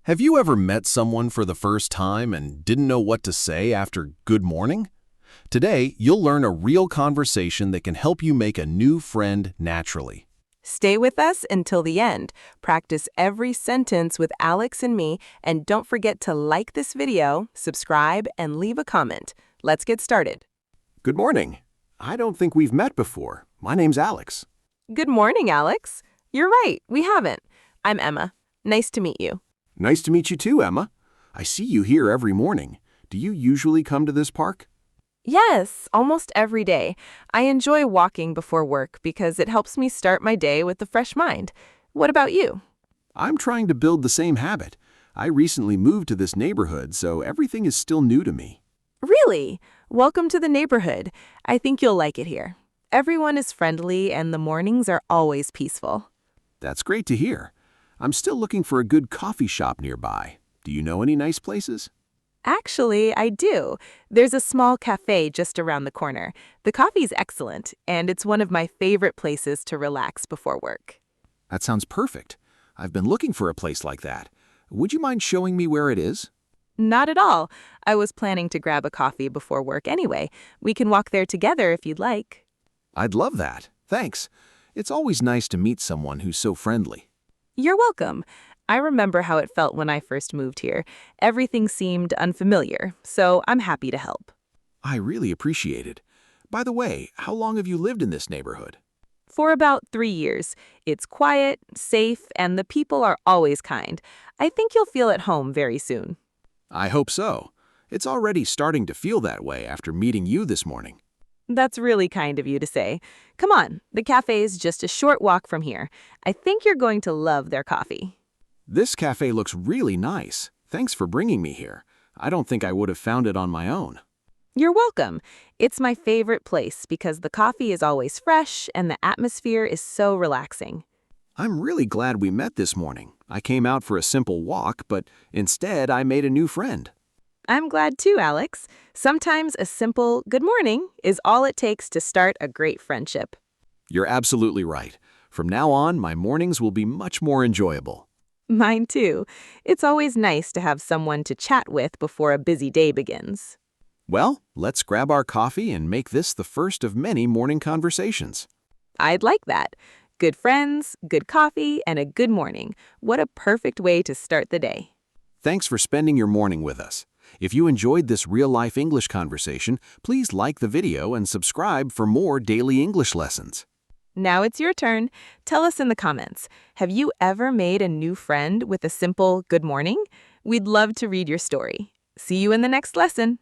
Have you ever met someone for the first time and didn't know what to say after good morning? Today, you'll learn a real conversation that can help you make a new friend naturally. Stay with us until the end. Practice every sentence with Alex and me, and don't forget to like this video, subscribe, and leave a comment. Let's get started. Good morning. I don't think we've met before. My name's Alex. Good morning, Alex. You're right, we haven't. I'm Emma. Nice to meet you. Nice to meet you too, Emma. I see you here every morning. Do you usually come to this park? Yes, almost every day. I enjoy walking before work because it helps me start my day with a fresh mind. What about you? I'm trying to build the same habit. I recently moved to this neighborhood, so everything is still new to me. Really? Welcome to the neighborhood. I think you'll like it here. Everyone is friendly and the mornings are always peaceful. That's great to hear. I'm still looking for a good coffee shop nearby. Do you know any nice places? Actually, I do. There's a small cafe just around the corner. The coffee's excellent, and it's one of my favorite places to relax before work. That sounds perfect. I've been looking for a place like that. Would you mind showing me where it is? Not at all. I was planning to grab a coffee before work anyway. We can walk there together if you'd like. I'd love that. Thanks. It's always nice to meet someone who's so friendly. You're welcome. I remember how it felt when I first moved here. Everything seemed unfamiliar, so I'm happy to help. I really appreciate it. By the way, how long have you lived in this neighborhood? For about 3 years. It's quiet, safe, and the people are always kind. I think you'll feel at home very soon. I hope so. It's already starting to feel that way after meeting you this morning. That's really kind of you to say. Come on, the cafe is just a short walk from here. I think you're going to love their coffee. This cafe looks really nice. Thanks for bringing me here. I don't think I would have found it on my own. You're welcome. It's my favorite place because the coffee is always fresh and the atmosphere is so relaxing. I'm really glad we met this morning. I came out for a simple walk, but instead I made a new friend. I'm glad too, Alex. Sometimes a simple good morning is all it takes to start a great friendship. You're absolutely right. From now on, my mornings will be much more enjoyable. Mine too. It's always nice to have someone to chat with before a busy day begins. Well, let's grab our coffee and make this the first of many morning conversations. I'd like that. Good friends, good coffee, and a good morning. What a perfect way to start the day. Thanks for spending your morning with us. If you enjoyed this real-life English conversation, please like the video and subscribe for more daily English lessons. Now it's your turn. Tell us in the comments, have you ever made a new friend with a simple good morning? We'd love to read your story. See you in the next lesson.